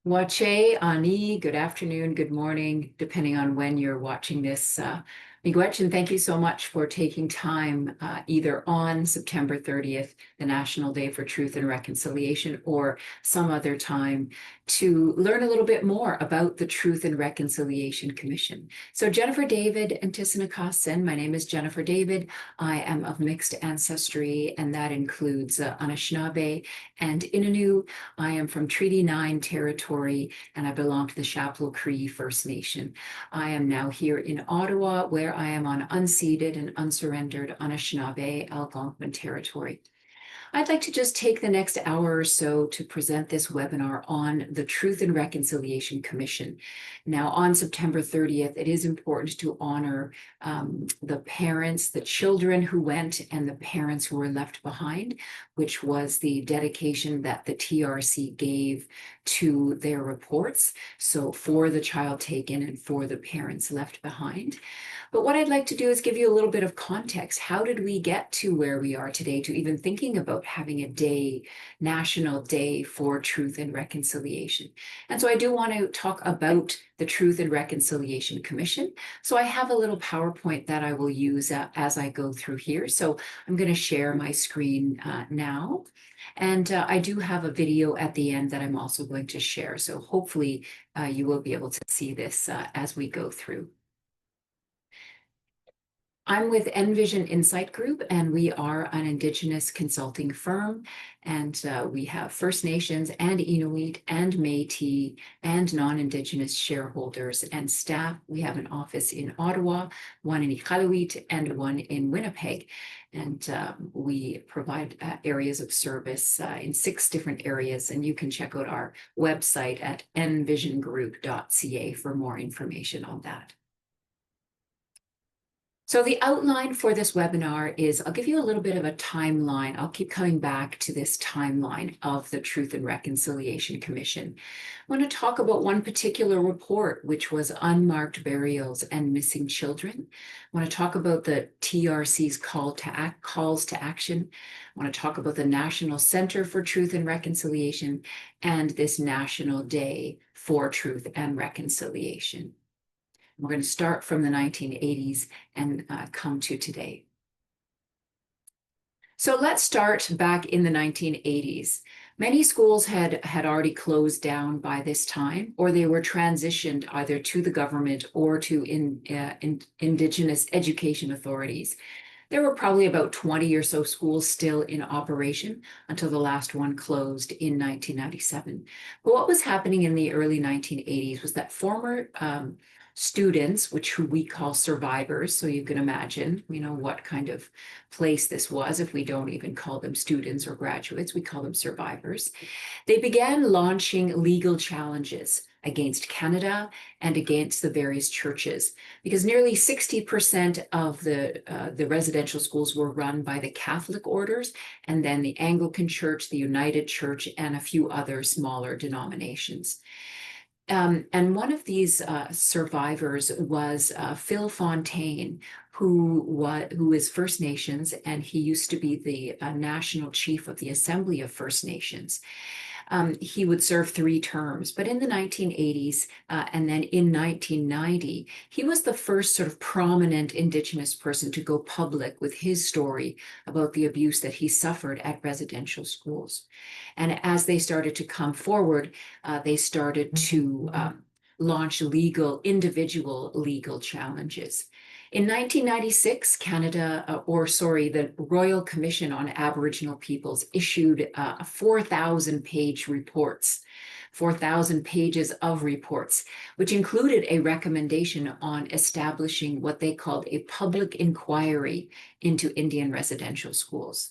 Wache, Ani, good afternoon, good morning, depending on when you're watching this. Miigwech, thank you so much for taking time either on September 30th, the National Day for Truth and Reconciliation, or some other time to learn a little bit more about the Truth and Reconciliation Commission. So Jennifer David and Tisinakasen, my name is Jennifer David. I am of mixed ancestry, and that includes Anishinaabe and Innu. I am from Treaty 9 territory, and I belong to the Chapleau Cree First Nation. I am now here in Ottawa, where I am on unceded and unsurrendered Anishinaabe Algonquin territory. I'd like to just take the next hour or so to present this webinar on the Truth and Reconciliation Commission. Now, on September 30th, it is important to honor the parents, the children who went, and the parents who were left behind, which was the dedication that the TRC gave to their reports. So for the child taken and for the parents left behind. But what I'd like to do is give you a little bit of context. How did we get to where we are today, to even thinking about having a day, National Day for Truth and Reconciliation? And so I do want to talk about the Truth and Reconciliation Commission. So I have a little PowerPoint that I will use as I go through here. So I'm going to share my screen now. And I do have a video at the end that I'm also going to share. So hopefully you will be able to see this as we go through. I'm with Envision Insight Group, and we are an Indigenous consulting firm, and we have First Nations and Inuit and Métis and non-Indigenous shareholders and staff. We have an office in Ottawa, one in Iqaluit, and one in Winnipeg. And we provide areas of service in 6 different areas, and you can check out our website at envisiongroup.ca for more information on that. So the outline for this webinar is, I'll give you a little bit of a timeline. I'll keep coming back to this timeline of the Truth and Reconciliation Commission. I want to talk about one particular report, which was unmarked burials and missing children. I want to talk about the TRC's calls to action. I want to talk about the National Center for Truth and Reconciliation and this National Day for Truth and Reconciliation. We're going to start from the 1980s and come to today. So let's start back in the 1980s. Many schools had already closed down by this time, or they were transitioned either to the government or to Indigenous education authorities. There were probably about 20 or so schools still in operation until the last one closed in 1997. But what was happening in the early 1980s was that former students, who we call survivors, so you can imagine, what kind of place this was if we don't even call them students or graduates, we call them survivors. They began launching legal challenges against Canada and against the various churches, because nearly 60% of the residential schools were run by the Catholic orders, and then the Anglican Church, the United Church, and a few other smaller denominations. And one of these survivors was Phil Fontaine, who is First Nations, and he used to be the national chief of the Assembly of First Nations. He would serve 3 terms, but in the 1980s and then in 1990, he was the first sort of prominent Indigenous person to go public with his story about the abuse that he suffered at residential schools. And as they started to come forward, they started to launch individual legal challenges. In 1996, the Royal Commission on Aboriginal Peoples issued 4,000-page reports, 4,000 pages of reports, which included a recommendation on establishing what they called a public inquiry into Indian residential schools.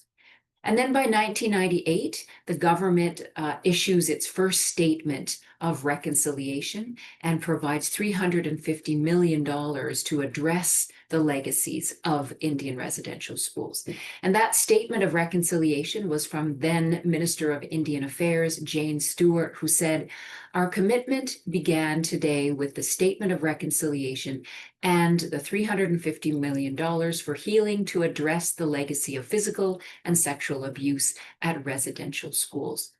And then by 1998, the government issues its first statement of reconciliation and provides $350 million to address the legacies of Indian residential schools. And that statement of reconciliation was from then Minister of Indian Affairs, Jane Stewart, who said, "Our commitment began today with the statement of reconciliation and the $350 million for healing to address the legacy of physical and sexual abuse at residential schools."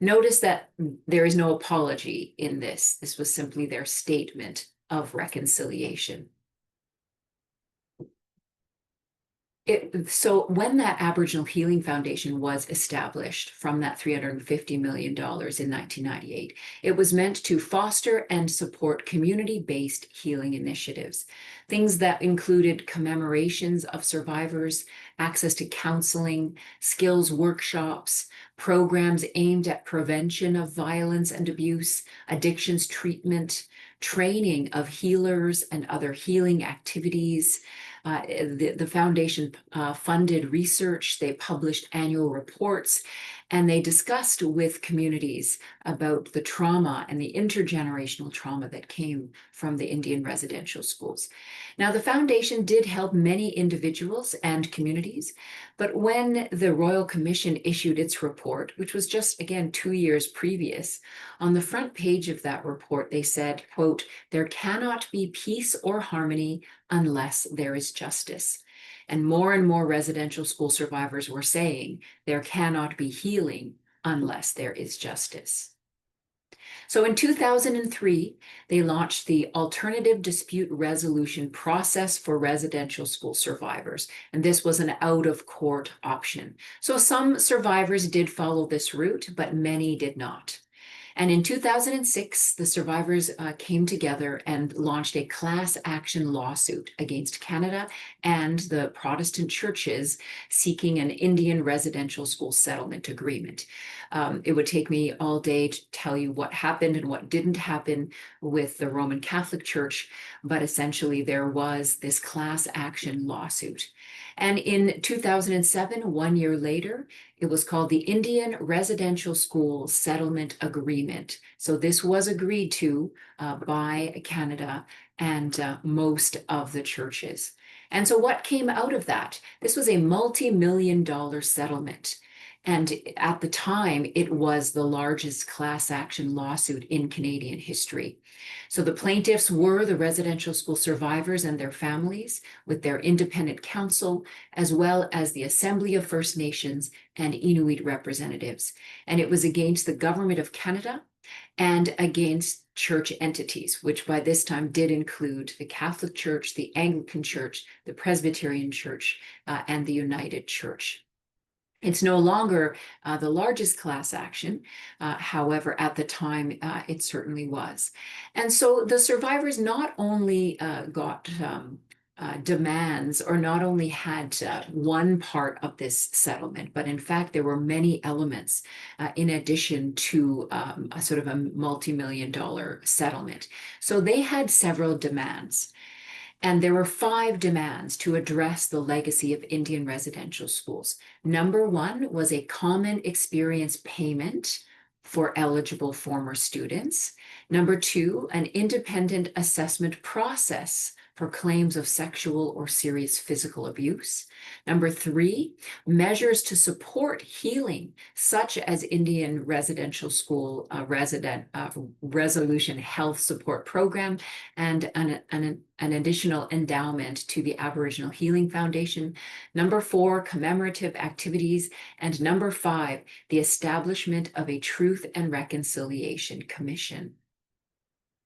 Notice that there is no apology in this. This was simply their statement of reconciliation. So when that Aboriginal Healing Foundation was established from that $350 million in 1998, it was meant to foster and support community-based healing initiatives, things that included commemorations of survivors, access to counseling, skills workshops, programs aimed at prevention of violence and abuse, addictions treatment, training of healers and other healing activities. The foundation funded research, they published annual reports, and they discussed with communities about the trauma and the intergenerational trauma that came from the Indian residential schools. Now, the foundation did help many individuals and communities, but when the Royal Commission issued its report, which was just, again, 2 years previous, on the front page of that report, they said, quote, "There cannot be peace or harmony unless there is justice." And more residential school survivors were saying there cannot be healing unless there is justice. So in 2003, they launched the Alternative Dispute Resolution Process for Residential School Survivors, and this was an out-of-court option. So some survivors did follow this route, but many did not. And in 2006, the survivors came together and launched a class action lawsuit against Canada and the Protestant churches seeking an Indian residential school settlement agreement. It would take me all day to tell you what happened and what didn't happen with the Roman Catholic Church, but essentially there was this class action lawsuit. And in 2007, 1 year later, it was called the Indian Residential School Settlement Agreement. So this was agreed to by Canada and most of the churches. And so what came out of that? This was a multi-million-dollar settlement. And at the time, it was the largest class action lawsuit in Canadian history. So the plaintiffs were the residential school survivors and their families with their independent counsel, as well as the Assembly of First Nations and Inuit representatives. And it was against the Government of Canada and against church entities, which by this time did include the Catholic Church, the Anglican Church, the Presbyterian Church, and the United Church. It's no longer the largest class action. However, at the time, it certainly was. And so the survivors not only got demands or not only had one part of this settlement, but in fact, there were many elements in addition to a sort of a multi-million-dollar settlement. So they had several demands. And there were 5 demands to address the legacy of Indian residential schools. Number 1 was a common experience payment for eligible former students. Number 2, an independent assessment process for claims of sexual or serious physical abuse. Number 3, measures to support healing, such as Indian residential school resolution health support program, and an additional endowment to the Aboriginal Healing Foundation. Number 4, commemorative activities. And number 5, the establishment of a Truth and Reconciliation Commission.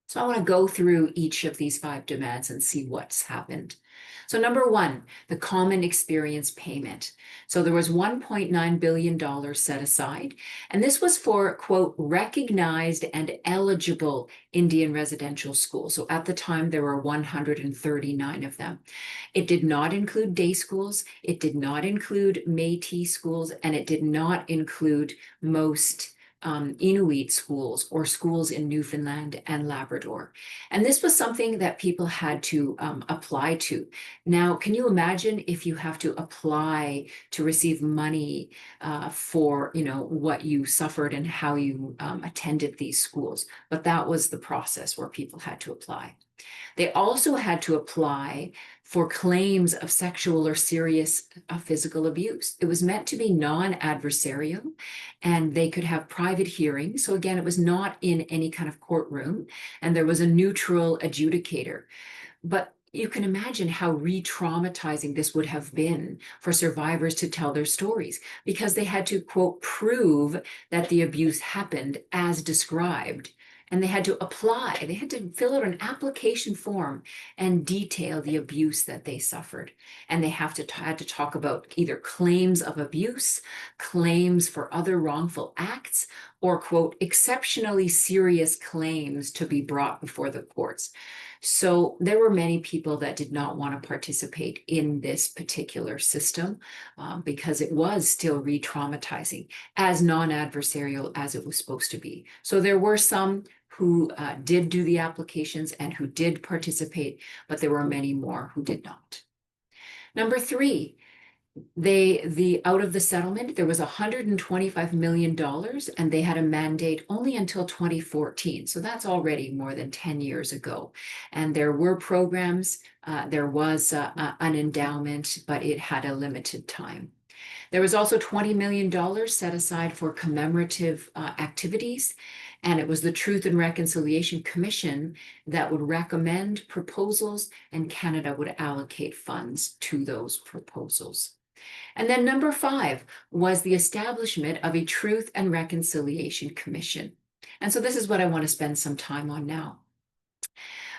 So I want to go through each of these 5 demands and see what's happened. So number 1, the common experience payment. So there was $1.9 billion set aside, and this was for, quote, recognized and eligible Indian residential schools. So at the time, there were 139 of them. It did not include day schools, it did not include Métis schools, and it did not include most Inuit schools or schools in Newfoundland and Labrador. And this was something that people had to apply to. Now, can you imagine if you have to apply to receive money for, what you suffered and how you attended these schools? But that was the process where people had to apply. They also had to apply for claims of sexual or serious physical abuse. It was meant to be non-adversarial, and they could have private hearings. So again, it was not in any kind of courtroom, and there was a neutral adjudicator. But you can imagine how re-traumatizing this would have been for survivors to tell their stories, because they had to, quote, prove that the abuse happened as described. And they had to apply, they had to fill out an application form and detail the abuse that they suffered. And they had to talk about either claims of abuse, claims for other wrongful acts, or, quote, exceptionally serious claims to be brought before the courts. So there were many people that did not want to participate in this particular system because it was still re-traumatizing, as non-adversarial as it was supposed to be. So there were some who did do the applications and who did participate, but there were many more who did not. Number three, out of the settlement, there was $125 million, and they had a mandate only until 2014. So that's already more than 10 years ago. And there were programs, there was an endowment, but it had a limited time. There was also $20 million set aside for commemorative activities, and it was the Truth and Reconciliation Commission that would recommend proposals, and Canada would allocate funds to those proposals. And then number 5 was the establishment of a Truth and Reconciliation Commission. And so this is what I want to spend some time on now.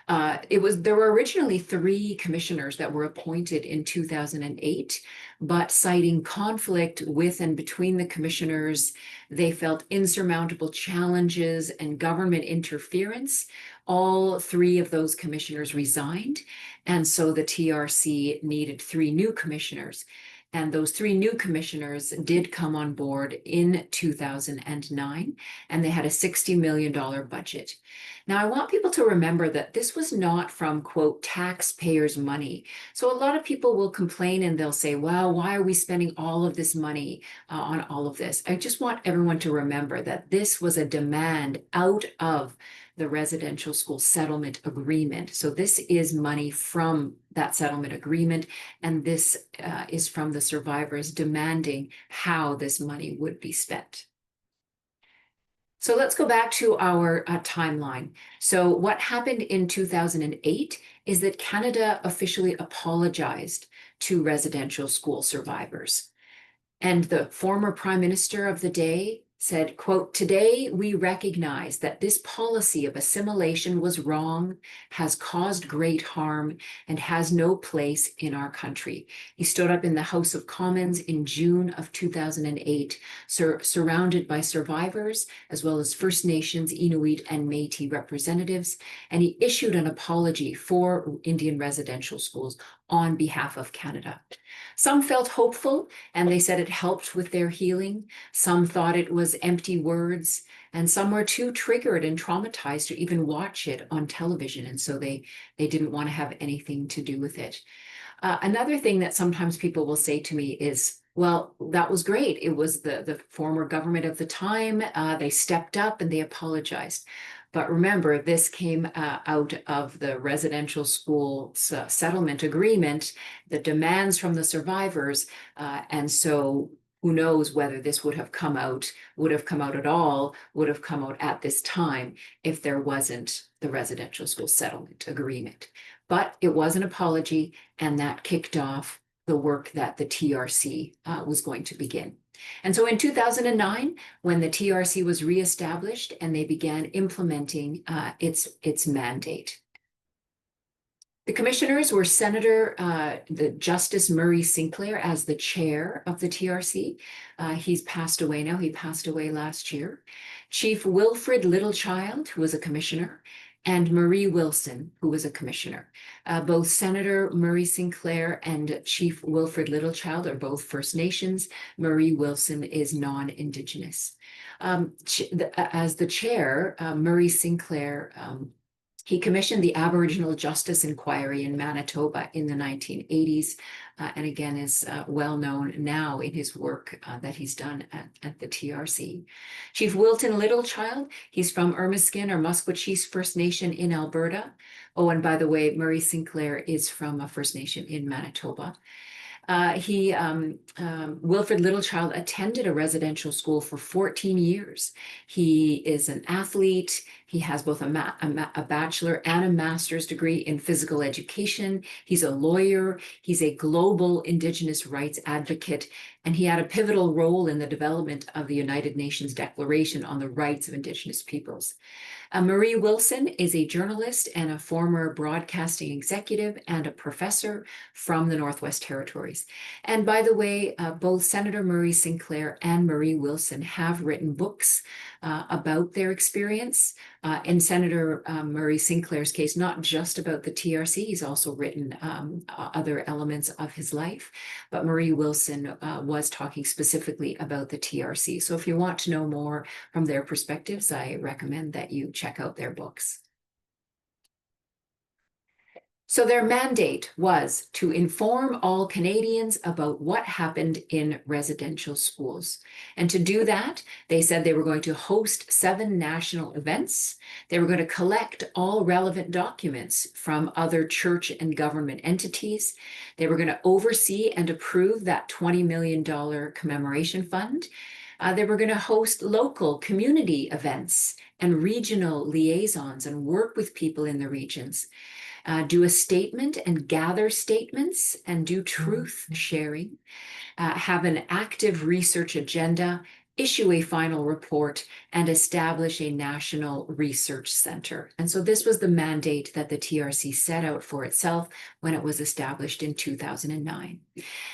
There were originally 3 commissioners that were appointed in 2008, but citing conflict with and between the commissioners, they felt insurmountable challenges and government interference. All 3 of those commissioners resigned, and so the TRC needed 3 new commissioners. And those 3 new commissioners did come on board in 2009, and they had a $60 million budget. Now, I want people to remember that this was not from, quote, taxpayers' money. So a lot of people will complain and they'll say, well, why are we spending all of this money on all of this? I just want everyone to remember that this was a demand out of the residential school settlement agreement. So this is money from that settlement agreement, and this is from the survivors demanding how this money would be spent. So let's go back to our timeline. So what happened in 2008 is that Canada officially apologized to residential school survivors. And the former Prime Minister of the day said, quote, "Today we recognize that this policy of assimilation was wrong, has caused great harm, and has no place in our country." He stood up in the House of Commons in June of 2008, surrounded by survivors, as well as First Nations, Inuit, and Métis representatives, and he issued an apology for Indian residential schools on behalf of Canada. Some felt hopeful, and they said it helped with their healing. Some thought it was empty words, and some were too triggered and traumatized to even watch it on television, and so they didn't want to have anything to do with it. Another thing that sometimes people will say to me is, well, that was great. It was the former government of the time. They stepped up and they apologized. But remember, this came out of the residential school settlement agreement, the demands from the survivors. And so who knows whether this would have come out at all, would have come out at this time if there wasn't the residential school settlement agreement. But it was an apology, and that kicked off the work that the TRC was going to begin. And so in 2009, when the TRC was reestablished and they began implementing its mandate. The commissioners were the Justice Murray Sinclair as the chair of the TRC. He's passed away now. He passed away last year. Chief Wilfrid Littlechild, who was a commissioner, and Marie Wilson, who was a commissioner. Both Senator Murray Sinclair and Chief Wilfrid Littlechild are both First Nations. Marie Wilson is non-Indigenous. As the chair, Murray Sinclair He commissioned the Aboriginal Justice Inquiry in Manitoba in the 1980s, and again is well known now in his work that he's done at the TRC. Chief Wilton Littlechild, he's from Ermiskin or Musqueam First Nation in Alberta. Oh, and by the way, Murray Sinclair is from a First Nation in Manitoba. Wilfrid Littlechild attended a residential school for 14 years. He is an athlete. He has both a bachelor and a master's degree in physical education. He's a lawyer. He's a global Indigenous rights advocate, and he had a pivotal role in the development of the United Nations Declaration on the Rights of Indigenous Peoples. Marie Wilson is a journalist and a former broadcasting executive and a professor from the Northwest Territories. And by the way, both Senator Murray Sinclair and Marie Wilson have written books about their experience. In Senator Murray Sinclair's case, not just about the TRC, he's also written other elements of his life. But Marie Wilson was talking specifically about the TRC. So if you want to know more from their perspectives, I recommend that you check out their books. So their mandate was to inform all Canadians about what happened in residential schools. And to do that, they said they were going to host 7 national events. They were going to collect all relevant documents from other church and government entities. They were going to oversee and approve that $20 million commemoration fund. They were going to host local community events and regional liaisons and work with people in the regions. Do a statement and gather statements and do truth sharing, have an active research agenda, issue a final report, and establish a national research center. And so this was the mandate that the TRC set out for itself when it was established in 2009.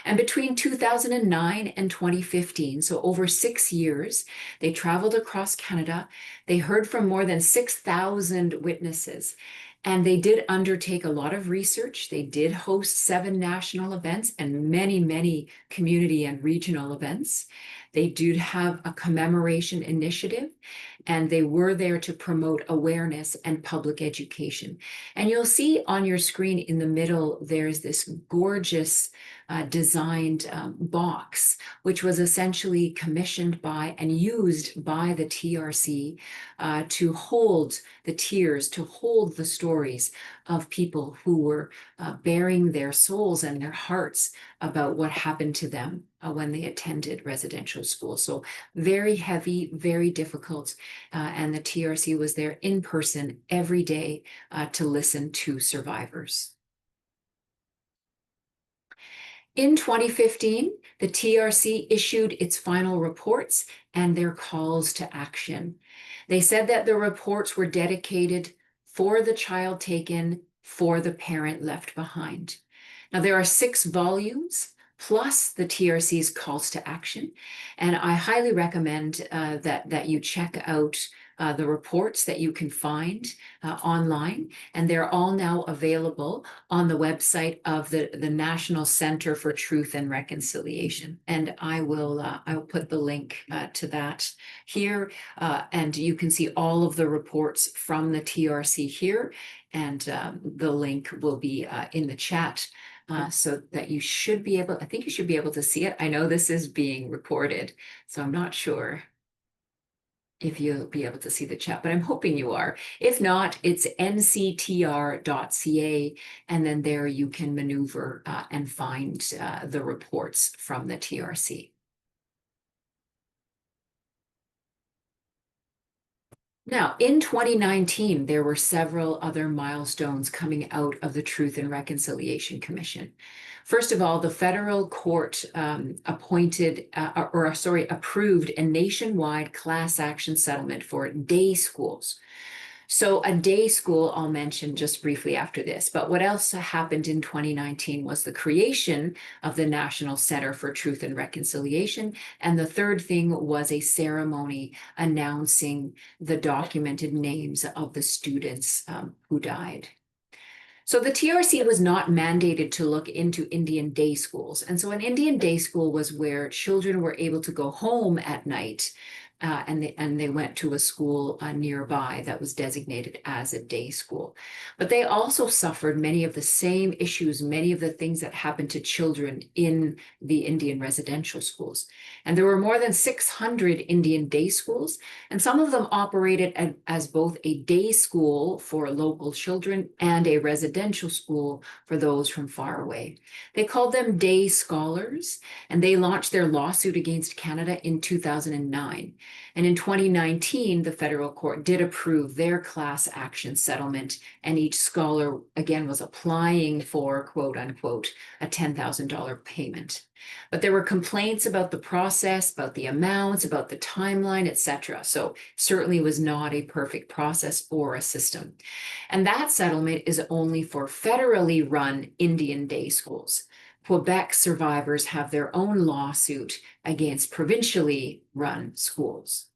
And between 2009 and 2015, so over 6 years, they traveled across Canada. They heard from more than 6,000 witnesses. And they did undertake a lot of research. They did host 7 national events and many, many community and regional events. They did have a commemoration initiative, and they were there to promote awareness and public education. And you'll see on your screen in the middle, there's this gorgeous designed box, which was essentially commissioned by and used by the TRC to hold the tears, to hold the stories of people who were bearing their souls and their hearts about what happened to them when they attended residential school. So very heavy, very difficult. And the TRC was there in person every day to listen to survivors. In 2015, the TRC issued its final reports and their calls to action. They said that the reports were dedicated for the child taken, for the parent left behind. Now, there are 6 volumes plus the TRC's calls to action. And I highly recommend that you check out the reports that you can find online. And they're all now available on the website of the National Center for Truth and Reconciliation. And I will put the link to that here. And you can see all of the reports from the TRC here. And the link will be in the chat. So that you should be able, I think you should be able to see it. I know this is being recorded, so I'm not sure if you'll be able to see the chat, but I'm hoping you are. If not, it's nctr.ca, and then there you can maneuver and find the reports from the TRC. Now, in 2019, there were several other milestones coming out of the Truth and Reconciliation Commission. First of all, the federal court approved a nationwide class action settlement for day schools. So a day school I'll mention just briefly after this, but what else happened in 2019 was the creation of the National Center for Truth and Reconciliation. And the third thing was a ceremony announcing the documented names of the students who died. So the TRC was not mandated to look into Indian day schools. And so an Indian day school was where children were able to go home at night and they went to a school nearby that was designated as a day school. But they also suffered many of the same issues, many of the things that happened to children in the Indian residential schools. And there were more than 600 Indian day schools, and some of them operated as both a day school for local children and a residential school for those from far away. They called them day scholars, and they launched their lawsuit against Canada in 2009. And in 2019, the federal court did approve their class action settlement, and each scholar, again, was applying for, quote unquote, a $10,000 payment. But there were complaints about the process, about the amounts, about the timeline, etc. So certainly was not a perfect process or a system. And that settlement is only for federally run Indian day schools. Quebec survivors have their own lawsuit against provincially run schools.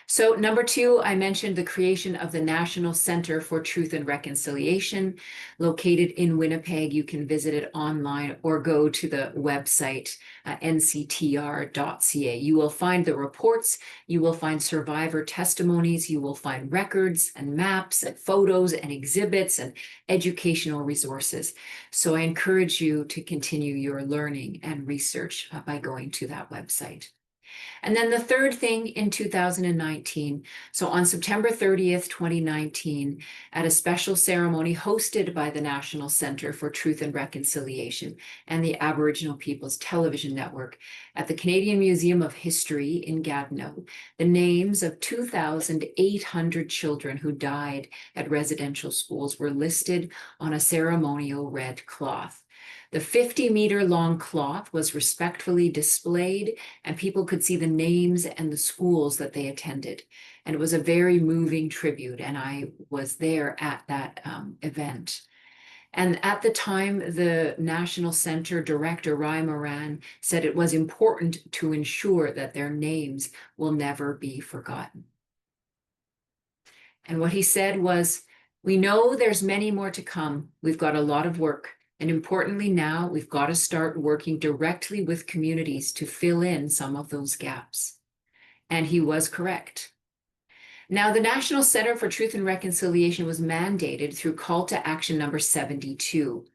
So number 2, I mentioned the creation of the National Center for Truth and Reconciliation, located in Winnipeg. You can visit it online or go to the website nctr.ca. You will find the reports, you will find survivor testimonies, you will find records and maps and photos and exhibits and educational resources. So I encourage you to continue your learning and research by going to that website. And then the third thing in 2019, so on September 30th, 2019, at a special ceremony hosted by the National Center for Truth and Reconciliation and the Aboriginal Peoples Television Network at the Canadian Museum of History in Gatineau, the names of 2,800 children who died at residential schools were listed on a ceremonial red cloth. The 50-meter-long cloth was respectfully displayed, and people could see the names and the schools that they attended. And it was a very moving tribute, and I was there at that event. And at the time, the National Center Director, Rai Moran, said it was important to ensure that their names will never be forgotten. And what he said was, "We know there's many more to come. We've got a lot of work. And importantly now, we've got to start working directly with communities to fill in some of those gaps." And he was correct. Now, the National Center for Truth and Reconciliation was mandated through Call to Action number 72.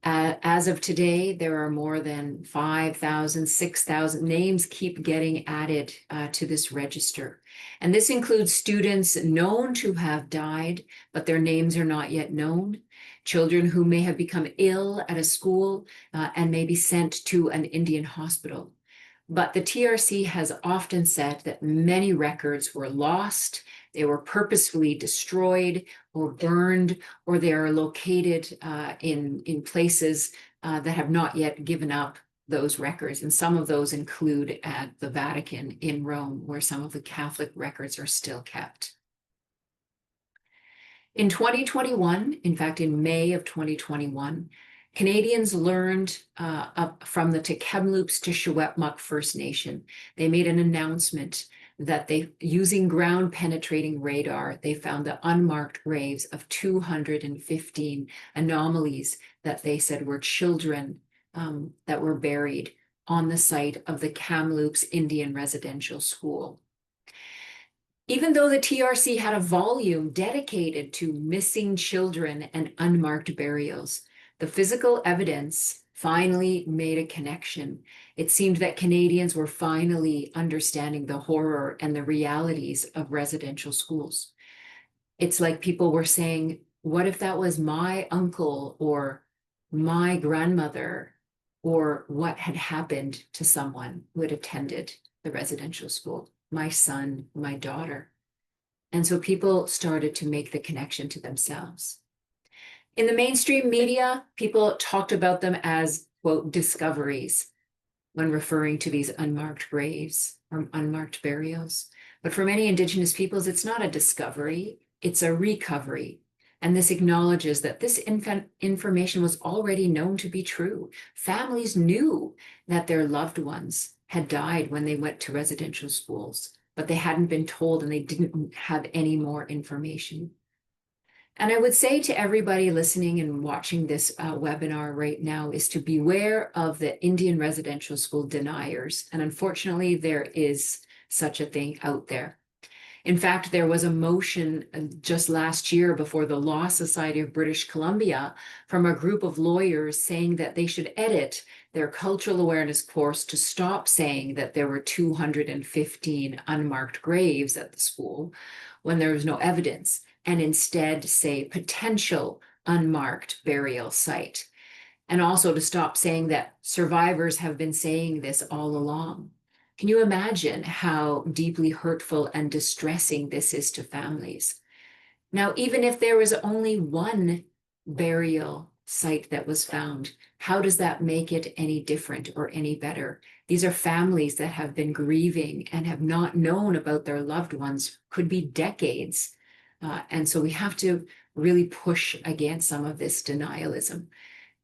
As of today, there are more than 5,000, 6,000 names keep getting added to this register. And this includes students known to have died, but their names are not yet known. Children who may have become ill at a school and may be sent to an Indian hospital. But the TRC has often said that many records were lost, they were purposefully destroyed or burned, or they are located in places that have not yet given up those records. And some of those include at the Vatican in Rome, where some of the Catholic records are still kept. In 2021, in fact, in May of 2021, Canadians learned from the Tk'emlúps to Secwepemc First Nation. They made an announcement that using ground penetrating radar, they found the unmarked graves of 215 anomalies that they said were children that were buried on the site of the Kamloops Indian Residential School. Even though the TRC had a volume dedicated to missing children and unmarked burials, the physical evidence finally made a connection. It seemed that Canadians were finally understanding the horror and the realities of residential schools. It's like people were saying, what if that was my uncle or my grandmother, or what had happened to someone who had attended the residential school? My son, my daughter. And so people started to make the connection to themselves. In the mainstream media, people talked about them as, quote, discoveries when referring to these unmarked graves or unmarked burials. But for many Indigenous peoples, it's not a discovery, it's a recovery. And this acknowledges that this information was already known to be true. Families knew that their loved ones had died when they went to residential schools, but they hadn't been told and they didn't have any more information. And I would say to everybody listening and watching this webinar right now is to beware of the Indian residential school deniers. And unfortunately, there is such a thing out there. In fact, there was a motion just last year before the Law Society of British Columbia from a group of lawyers saying that they should edit their cultural awareness course to stop saying that there were 215 unmarked graves at the school when there was no evidence, and instead say potential unmarked burial site. And also to stop saying that survivors have been saying this all along. Can you imagine how deeply hurtful and distressing this is to families? Now, even if there was only one burial site that was found, how does that make it any different or any better? These are families that have been grieving and have not known about their loved ones, could be decades. And so we have to really push against some of this denialism,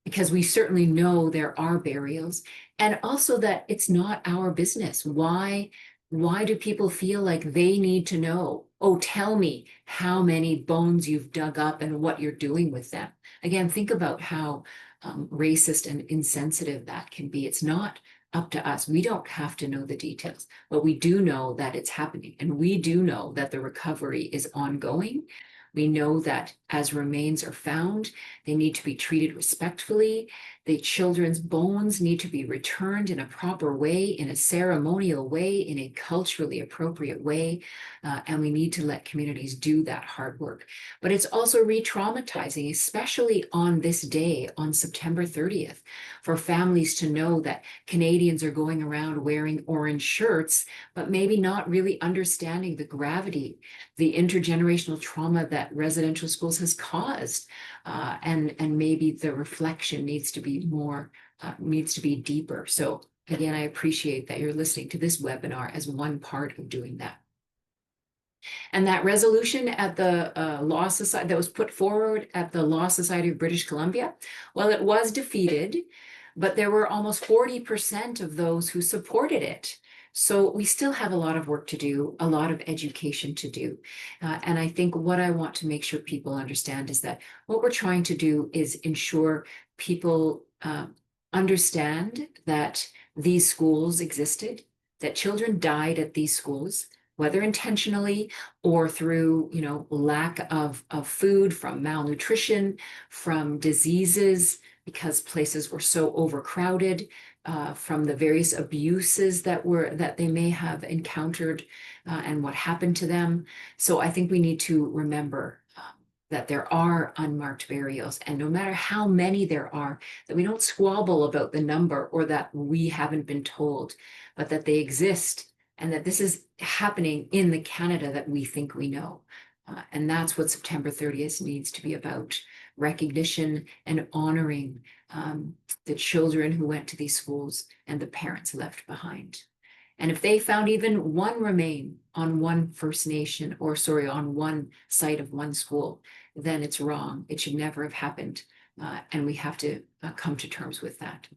because we certainly know there are burials, and also that it's not our business. Why do people feel like they need to know? Oh, tell me how many bones you've dug up and what you're doing with them. Again, think about how racist and insensitive that can be. It's not up to us. We don't have to know the details, but we do know that it's happening. And we do know that the recovery is ongoing. We know that as remains are found, they need to be treated respectfully. The children's bones need to be returned in a proper way, in a ceremonial way, in a culturally appropriate way. And we need to let communities do that hard work. But it's also re-traumatizing, especially on this day, on September 30th, for families to know that Canadians are going around wearing orange shirts, but maybe not really understanding the gravity, the intergenerational trauma that residential schools has caused. And maybe the reflection needs to be more, needs to be deeper. So again, I appreciate that you're listening to this webinar as one part of doing that. And that resolution at the Law Society that was put forward at the Law Society of British Columbia, well, it was defeated, but there were almost 40% of those who supported it. So we still have a lot of work to do, a lot of education to do. And I think what I want to make sure people understand is that what we're trying to do is ensure people understand that these schools existed, that children died at these schools, whether intentionally or through, lack of food, from malnutrition, from diseases, because places were so overcrowded, from the various abuses that they may have encountered, and what happened to them. So I think we need to remember that there are unmarked burials, and no matter how many there are, that we don't squabble about the number or that we haven't been told, but that they exist, and that this is happening in the Canada that we think we know. And that's what September 30th needs to be about: recognition and honoring the children who went to these schools and the parents left behind. And if they found even one remain on one First Nation, or on one site of one school, then it's wrong. It should never have happened. And we have to come to terms with that.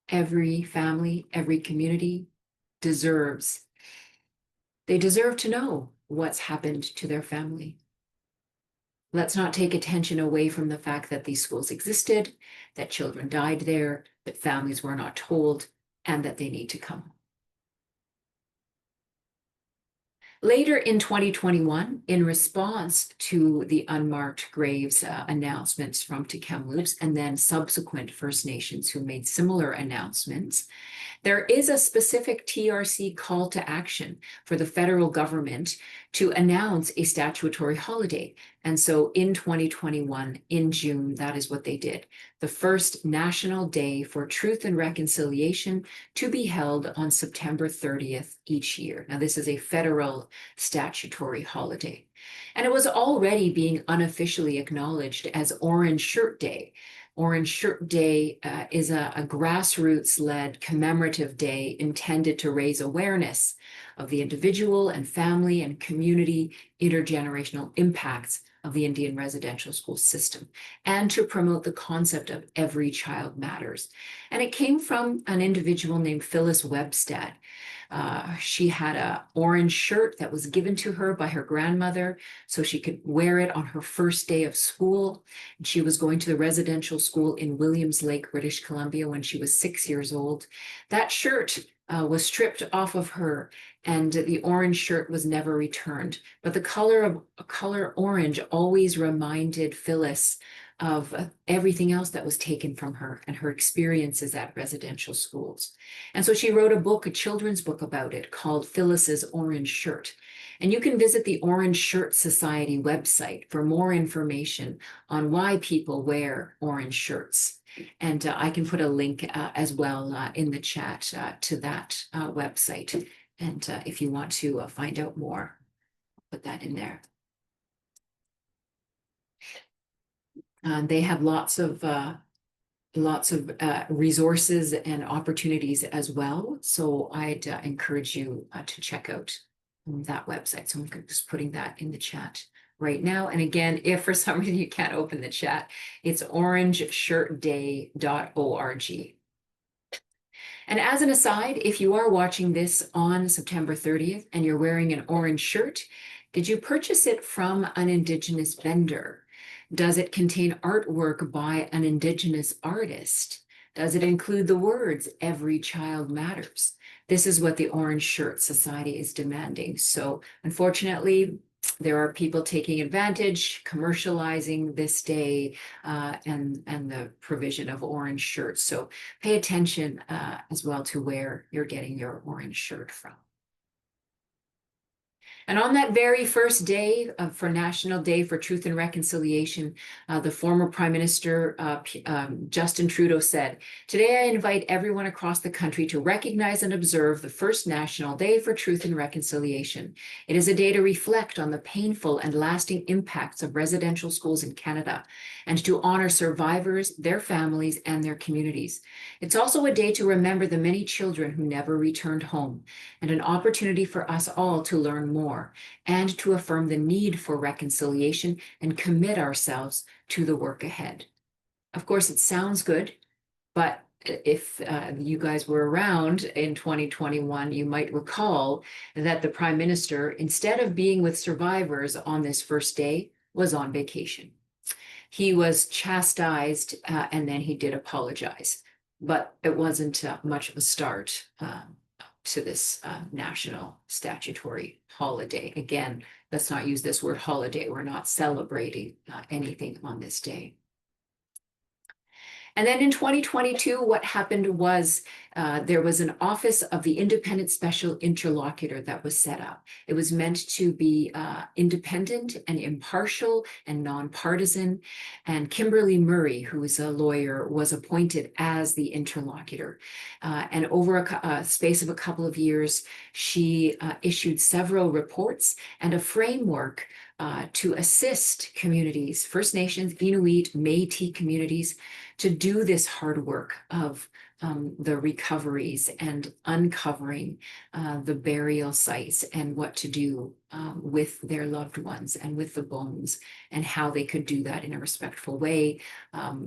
Every family, every community deserves to know what's happened to their family. Let's not take attention away from the fact that these schools existed, that children died there, that families were not told, and that they need to come. Later in 2021, in response to the unmarked graves announcements from Tk'emlúps, and then subsequent First Nations who made similar announcements, there is a specific TRC call to action for the federal government to announce a statutory holiday. And so in 2021, in June, that is what they did: the first National Day for Truth and Reconciliation, to be held on September 30th each year. Now, this is a federal statutory holiday. And it was already being unofficially acknowledged as Orange Shirt Day. Orange Shirt Day is a grassroots-led commemorative day intended to raise awareness of the individual and family and community intergenerational impacts of the Indian residential school system and to promote the concept of every child matters. And it came from an individual named Phyllis Webstad. She had an orange shirt that was given to her by her grandmother so she could wear it on her first day of school. And she was going to the residential school in Williams Lake, British Columbia when she was 6 years old. That shirt was stripped off of her, and the orange shirt was never returned. But the color orange always reminded Phyllis of everything else that was taken from her and her experiences at residential schools. And so she wrote a book, a children's book about it called Phyllis's Orange Shirt. And you can visit the Orange Shirt Society website for more information on why people wear orange shirts. And I can put a link as well in the chat to that website. And if you want to find out more, put that in there. They have lots of resources and opportunities as well. So I'd encourage you to check out that website. So I'm just putting that in the chat right now. And again, if for some reason you can't open the chat, it's orangeshirtday.org. And as an aside, if you are watching this on September 30th and you're wearing an orange shirt, did you purchase it from an Indigenous vendor? Does it contain artwork by an Indigenous artist? Does it include the words, "Every child matters"? This is what the Orange Shirt Society is demanding. So unfortunately, there are people taking advantage, commercializing this day and the provision of orange shirts. So pay attention as well to where you're getting your orange shirt from. And on that very first day for National Day for Truth and Reconciliation, the former Prime Minister Justin Trudeau said, "Today I invite everyone across the country to recognize and observe the first National Day for Truth and Reconciliation. It is a day to reflect on the painful and lasting impacts of residential schools in Canada and to honor survivors, their families, and their communities. It's also a day to remember the many children who never returned home and an opportunity for us all to learn more and to affirm the need for reconciliation and commit ourselves to the work ahead." Of course, it sounds good, but if you guys were around in 2021, you might recall that the Prime Minister, instead of being with survivors on this first day, was on vacation. He was chastised and then he did apologize, but it wasn't much of a start to this national statutory holiday. Again, let's not use this word holiday. We're not celebrating anything on this day. And then in 2022, what happened was there was an Office of the Independent Special Interlocutor that was set up. It was meant to be independent and impartial and nonpartisan. And Kimberly Murray, who is a lawyer, was appointed as the interlocutor. And over a space of a couple of years, she issued several reports and a framework to assist communities, First Nations, Inuit, Métis communities, to do this hard work of the recoveries and uncovering the burial sites and what to do with their loved ones and with the bones and how they could do that in a respectful way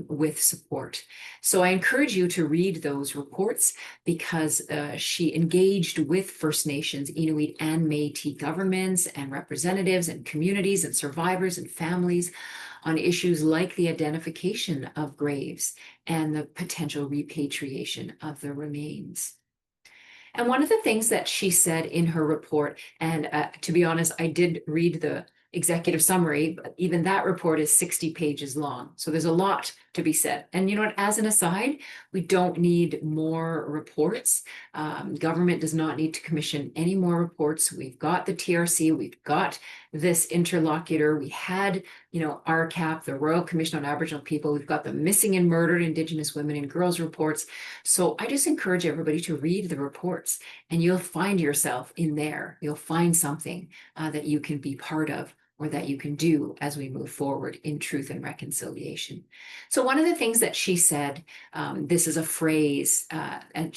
with support. So I encourage you to read those reports because she engaged with First Nations, Inuit and Métis governments and representatives and communities and survivors and families on issues like the identification of graves and the potential repatriation of the remains. And one of the things that she said in her report, and to be honest, I did read the executive summary, but even that report is 60 pages long. So there's a lot to be said. And you know what, as an aside, we don't need more reports. Government does not need to commission any more reports. We've got the TRC, we've got this interlocutor, we had, you know, RCAP, the Royal Commission on Aboriginal People, we've got the Missing and Murdered Indigenous Women and Girls reports. So I just encourage everybody to read the reports and you'll find yourself in there. You'll find something that you can be part of or that you can do as we move forward in truth and reconciliation. So one of the things that she said, this is a phrase, and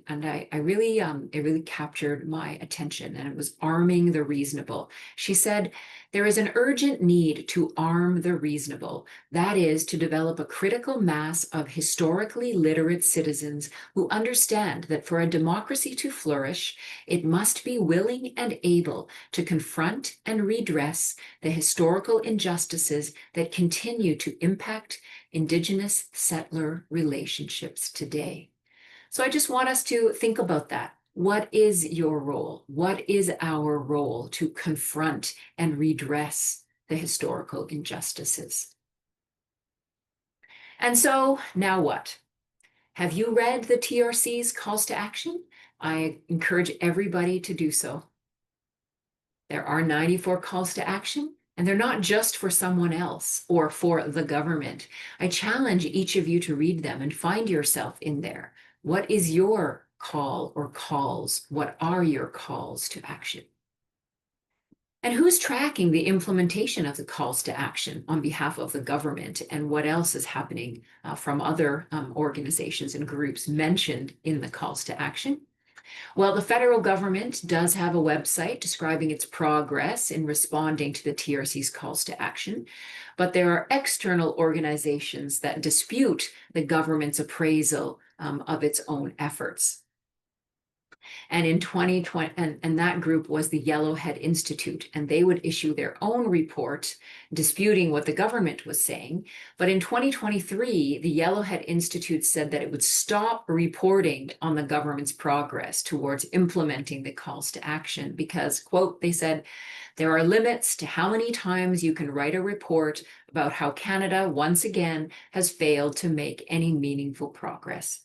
I really, it really captured my attention, and it was arming the reasonable. She said There is an urgent need to arm the reasonable, that is, to develop a critical mass of historically literate citizens who understand that for a democracy to flourish, it must be willing and able to confront and redress the historical injustices that continue to impact Indigenous settler relationships today. So I just want us to think about that. What is your role? What is our role to confront and redress the historical injustices? And so now what? Have you read the TRC's calls to action? I encourage everybody to do so. There are 94 calls to action, and they're not just for someone else or for the government. I challenge each of you to read them and find yourself in there. What is your call or calls? What are your calls to action? And who's tracking the implementation of the calls to action on behalf of the government, and what else is happening from other organizations and groups mentioned in the calls to action? Well, the federal government does have a website describing its progress in responding to the TRC's calls to action, but there are external organizations that dispute the government's appraisal of its own efforts. And in 2020, and that group was the Yellowhead Institute, and they would issue their own report disputing what the government was saying. But in 2023, the Yellowhead Institute said that it would stop reporting on the government's progress towards implementing the calls to action because, quote, they said, there are limits to how many times you can write a report about how Canada, once again, has failed to make any meaningful progress.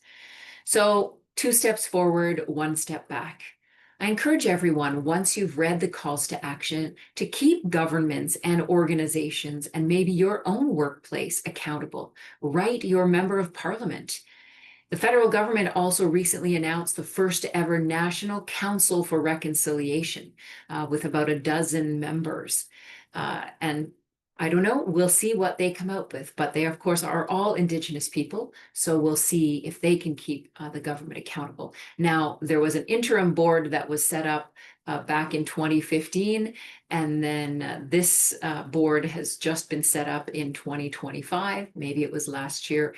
So 2 steps forward, 1 step back. I encourage everyone, once you've read the calls to action, to keep governments and organizations and maybe your own workplace accountable. Write your member of parliament. The federal government also recently announced the first ever National Council for Reconciliation with about a dozen members. And I don't know, we'll see what they come out with, but they of course are all Indigenous people. So we'll see if they can keep the government accountable. Now, there was an interim board that was set up back in 2015, and then this board has just been set up in 2025, maybe it was last year.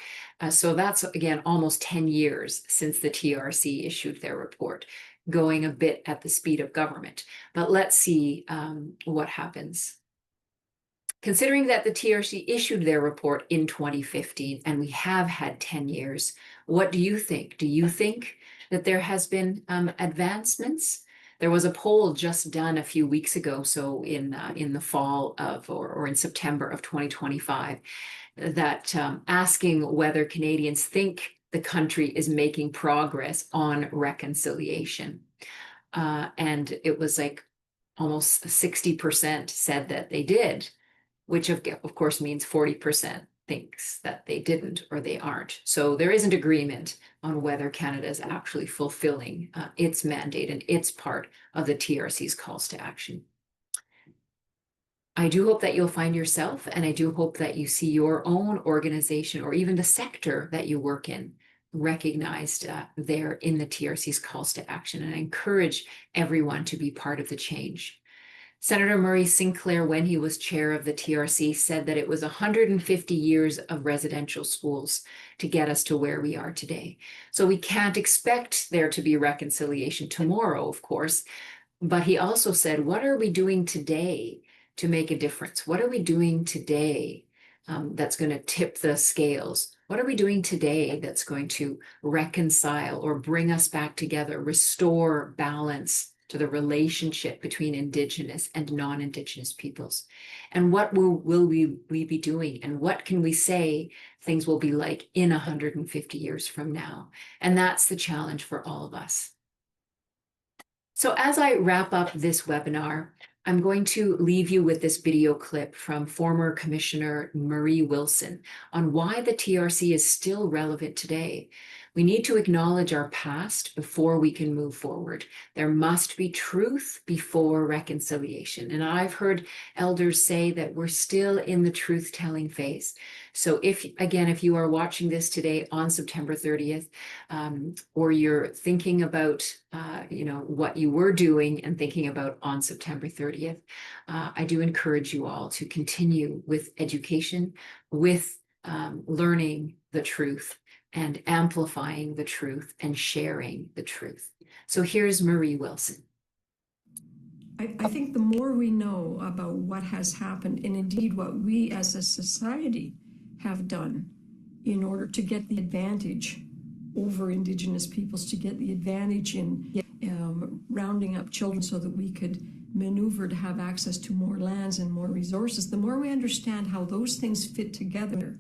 So that's again, almost 10 years since the TRC issued their report, going a bit at the speed of government. But let's see what happens. Considering that the TRC issued their report in 2015 and we have had 10 years, what do you think? Do you think that there has been advancements? There was a poll just done a few weeks ago, so in the fall of or in September of 2025, that asking whether Canadians think the country is making progress on reconciliation. And it was like almost 60% said that they did, which of course means 40% thinks that they didn't or they aren't. So there isn't agreement on whether Canada is actually fulfilling its mandate and its part of the TRC's calls to action. I do hope that you'll find yourself, and I do hope that you see your own organization or even the sector that you work in recognized there in the TRC's calls to action. And I encourage everyone to be part of the change. Senator Murray Sinclair, when he was chair of the TRC, said that it was 150 years of residential schools to get us to where we are today. So we can't expect there to be reconciliation tomorrow, of course. But he also said, what are we doing today to make a difference? What are we doing today that's going to tip the scales? What are we doing today that's going to reconcile or bring us back together, restore balance to the relationship between Indigenous and non-Indigenous peoples? And what will we be doing? And what can we say things will be like in 150 years from now? And that's the challenge for all of us. So as I wrap up this webinar, I'm going to leave you with this video clip from former Commissioner Marie Wilson on why the TRC is still relevant today. We need to acknowledge our past before we can move forward. There must be truth before reconciliation. And I've heard elders say that we're still in the truth-telling phase. So if you are watching this today on September 30th, or you're thinking about, what you were doing and thinking about on September 30th, I do encourage you all to continue with education, with learning the truth and amplifying the truth and sharing the truth. So here's Marie Wilson. I think the more we know about what has happened, and indeed what we as a society have done in order to get the advantage over Indigenous peoples, to get the advantage in rounding up children so that we could maneuver to have access to more lands and more resources, the more we understand how those things fit together,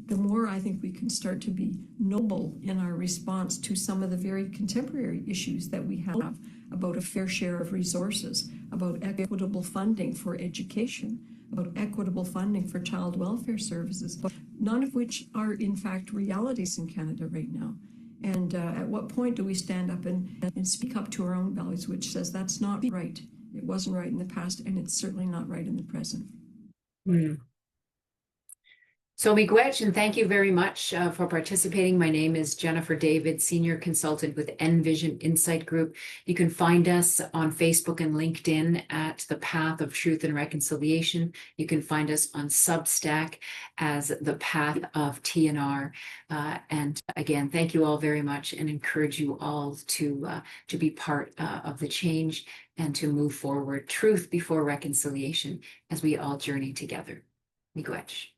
the more I think we can start to be noble in our response to some of the very contemporary issues that we have about a fair share of resources, about equitable funding for education, about equitable funding for child welfare services, none of which are in fact realities in Canada right now. And at what point do we stand up and speak up to our own values, which says that's not right? It wasn't right in the past, and it's certainly not right in the present. Mm. So miigwech, and thank you very much for participating. My name is Jennifer David, Senior Consultant with Envision Insight Group. You can find us on Facebook and LinkedIn at The Path of Truth and Reconciliation. You can find us on Substack as The Path of TNR. And again, thank you all very much, and encourage you all to be part of the change and to move forward truth before reconciliation as we all journey together. Miigwech.